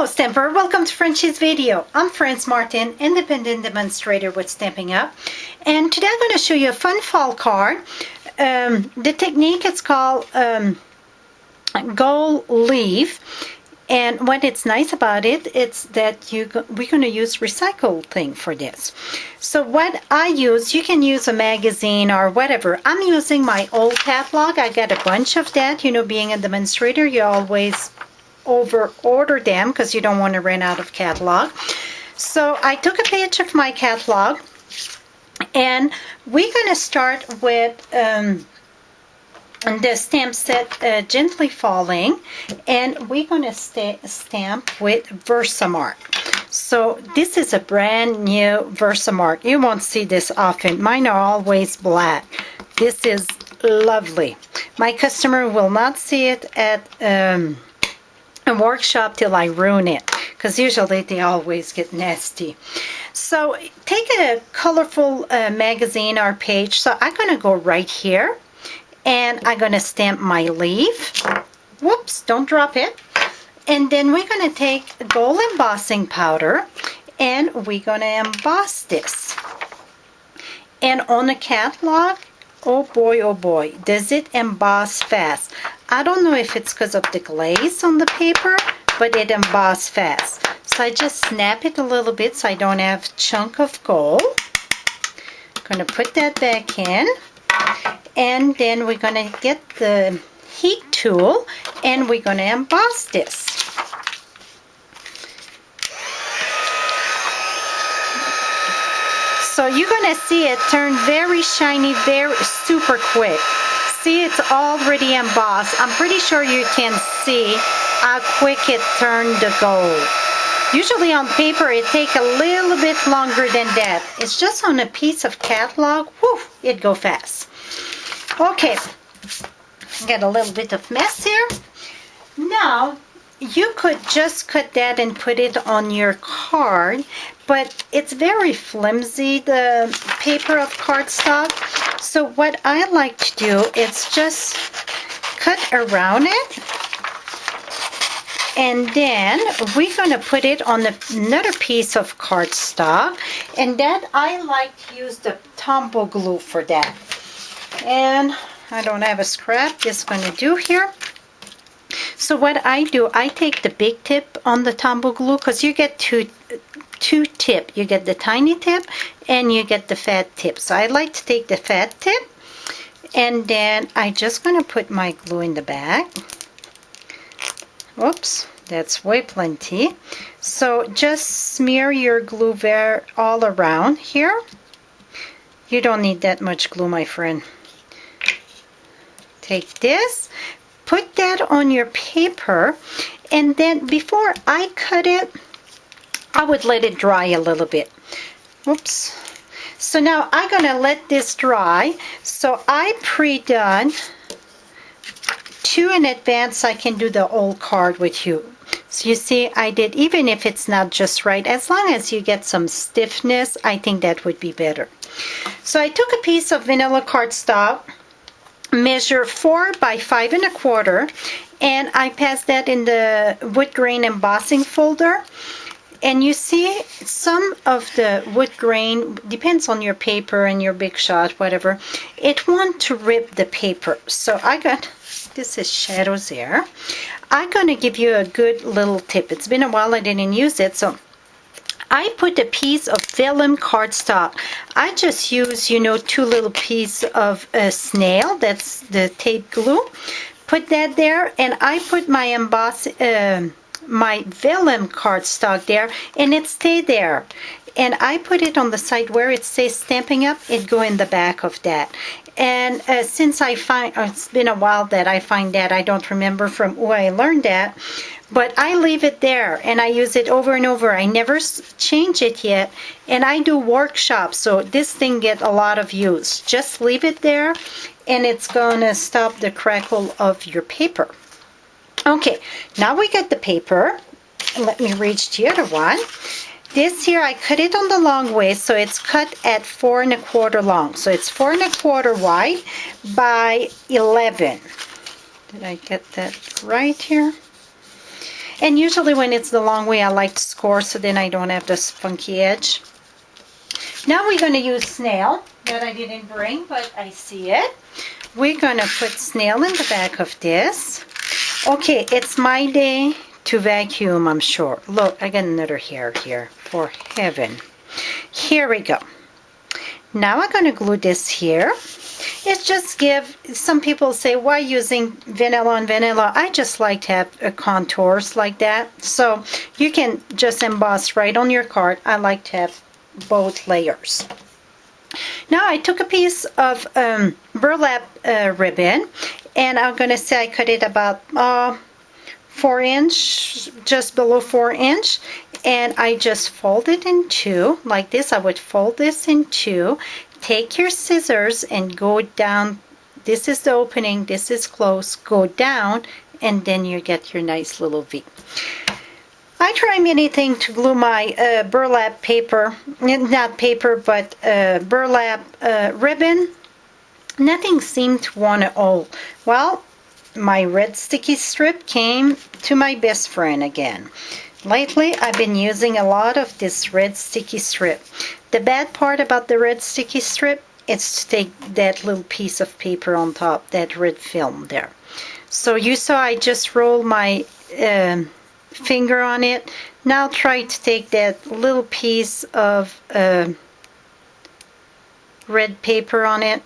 Hello Stamper, welcome to Frenchie's video. I'm Franz Martin, independent demonstrator with Stampin' Up! And today I'm going to show you a fun fall card. The technique is called gold leaf. And what it's nice about it, it's that we're going to use recycled thing for this. So what I use, you can use a magazine or whatever. I'm using my old catalog. I got a bunch of that. You know, being a demonstrator, you always over order them because you don't want to run out of catalog. So I took a page of my catalog, and we're going to start with the stamp set Gently Falling, and we're going to stamp with Versamark. So this is a brand new Versamark. You won't see this often. Mine are always black. This is lovely. My customer will not see it at a workshop till I ruin it, because usually they always get nasty. So take a colorful magazine or page. So I'm going to go right here, and I'm going to stamp my leaf. Whoops, don't drop it. And then we're going to take gold embossing powder, and we're going to emboss this. And on the catalog, oh boy, does it emboss fast. I don't know if it's because of the glaze on the paper, but it emboss fast. So I just snap it a little bit so I don't have a chunk of gold. I'm going to put that back in. And then we're going to get the heat tool, and we're going to emboss this. So you're going to see it turn very shiny, very super quick. See, it's already embossed. I'm pretty sure you can see how quick it turned the gold. Usually on paper it takes a little bit longer than that. It's just on a piece of catalog, whew, it go fast. Okay, got a little bit of mess here. Now, you could just cut that and put it on your card, but it's very flimsy, the paper of cardstock. So what I like to do is just cut around it, and then we're going to put it on another piece of cardstock, and that I like to use the Tombow glue for that. And I don't have a scrap, just going to do here. So what I do, I take the big tip on the Tombow glue, because you get two tip. You get the tiny tip and you get the fat tip. So I like to take the fat tip, and then I just going to put my glue in the back. Whoops, that's way plenty. So just smear your glue all around here. You don't need that much glue, my friend. Take this, put that on your paper, and then before I cut it, I would let it dry a little bit. Whoops. So now I'm going to let this dry. So I pre-done 2 in advance. I can do the old card with you. So you see, I did, even if it's not just right, as long as you get some stiffness, I think that would be better. So I took a piece of vanilla cardstock, measure 4 by 5 1/4, and I passed that in the wood grain embossing folder. And you see, some of the wood grain, depends on your paper and your big shot, whatever, it wants to rip the paper. So I got, this is shadows there. I'm going to give you a good little tip. It's been a while I didn't use it, so I put a piece of vellum cardstock. I just use, 2 little pieces of snail, that's the tape glue. Put that there, and I put my my vellum cardstock there, and it stayed there. And I put it on the side where it says Stampin' Up! It go in the back of that. And since I find, it's been a while that I find that, I don't remember from who I learned that, but I leave it there, and I use it over and over. I never change it yet, and I do workshops, so this thing get a lot of use. Just leave it there, and it's gonna stop the crackle of your paper. Okay, now we got the paper. Let me reach the other one. This here, I cut it on the long way, so it's cut at 4 1/4 long. So it's 4 1/4 wide by 11. Did I get that right here? And usually when it's the long way, I like to score so then I don't have this funky edge. Now we're going to use snail that I didn't bring, but I see it. We're going to put snail in the back of this. Okay, it's my day to vacuum, I'm sure. Look, I got another hair here, for heaven. Here we go. Now I'm going to glue this here. It just give, some people say, why using vanilla on vanilla? I just like to have contours like that. So you can just emboss right on your card. I like to have both layers. Now I took a piece of burlap ribbon, and I'm going to say I cut it about 4 inch, just below 4 inch, and I just fold it in two like this. I would fold this in two. Take your scissors and go down. This is the opening, this is close. Go down, and then you get your nice little V. I try anything to glue my burlap paper, not paper, but burlap ribbon. Nothing seemed to want to hold. Well, my red sticky strip came to my best friend again. Lately, I've been using a lot of this red sticky strip. The bad part about the red sticky strip is to take that little piece of paper on top, that red film there. So you saw I just rolled my finger on it. Now try to take that little piece of red paper on it.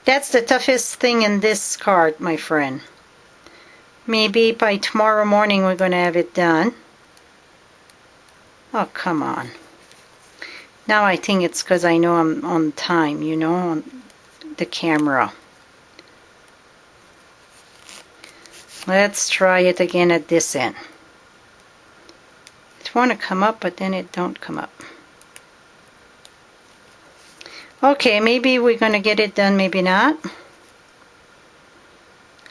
That's the toughest thing in this card, my friend. Maybe by tomorrow morning we're going to have it done. Oh, come on. Now I think it's because I know I'm on time, you know, on the camera. Let's try it again at this end. It want to come up, but then it don't come up. Okay, maybe we're going to get it done, maybe not.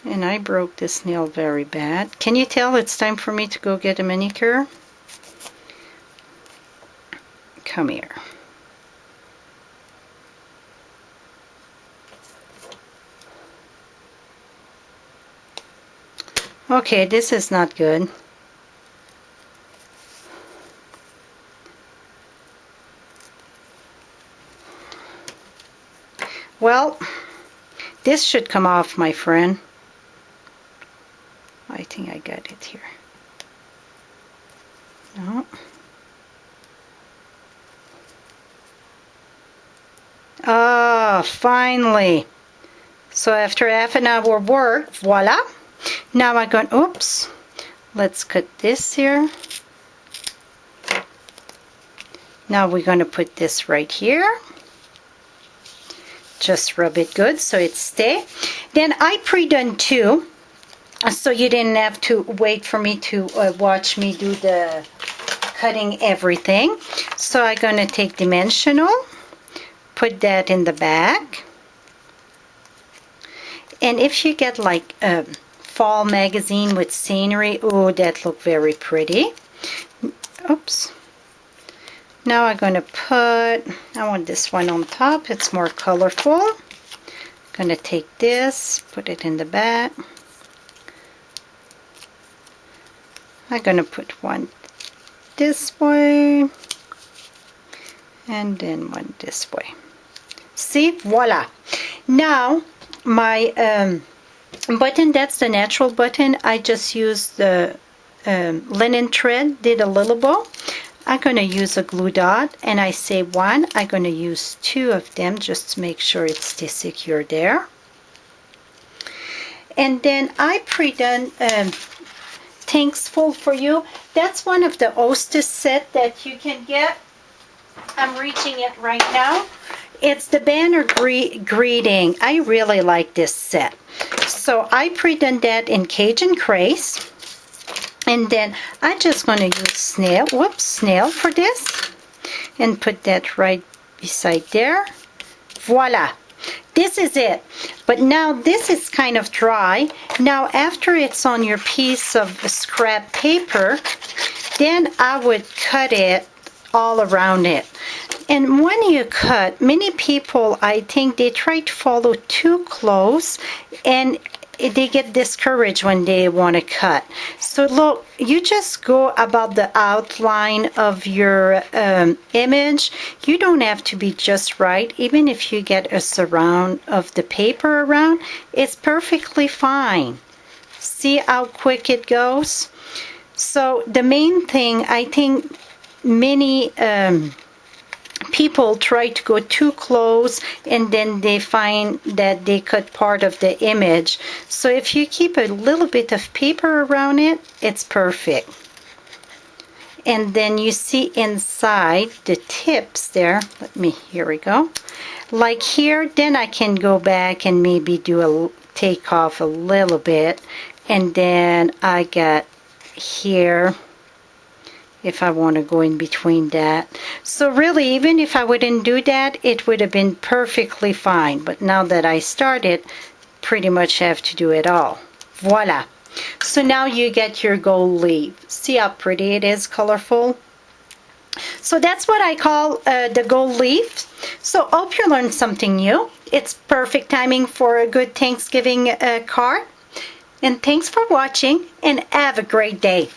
And I broke this nail very bad. Can you tell it's time for me to go get a manicure? Come here. Okay, this is not good. Well, this should come off, my friend. I think I got it here. No. Ah, finally. So after half an hour work, voila. Now I'm going, oops. Let's cut this here. Now we're going to put this right here. Just rub it good so it stays. Then I pre-done two, so you didn't have to wait for me to watch me do the cutting everything. So I'm going to take dimensional, put that in the back. And if you get like a fall magazine with scenery, oh, that look very pretty. Oops. Now I'm going to put, I want this one on top, it's more colorful. I'm going to take this, put it in the back. I'm going to put one this way, and then one this way. See, voila. Now, my button, that's the natural button. I just used the linen thread, did a little bow. I'm going to use a glue dot, and I say one. I'm going to use two of them just to make sure it stays secure there. And then I pre-done Thankful for You. That's one of the Hostess set that you can get. I'm reaching it right now. It's the banner greeting. I really like this set. So I pre-done that in Cajun Craze. And then I'm just going to use snail for this. And put that right beside there. Voila. This is it. But now this is kind of dry. Now after it's on your piece of scrap paper, then I would cut it all around it. And when you cut, many people, I think they try to follow too close, and they get discouraged when they want to cut. So look, you just go about the outline of your image. You don't have to be just right. Even if you get a surround of the paper around, it's perfectly fine. See how quick it goes? So the main thing, I think many people try to go too close and then they find that they cut part of the image. So if you keep a little bit of paper around it, it's perfect. And then you see inside the tips there, here we go. Like here, then I can go back and maybe take off a little bit. And then I got here, if I want to go in between that. So really, even if I wouldn't do that, it would have been perfectly fine. But now that I started, pretty much have to do it all. Voila. So now you get your gold leaf. See how pretty it is, colorful? So that's what I call the gold leaf. So hope you learned something new. It's perfect timing for a good Thanksgiving card. And thanks for watching, and have a great day.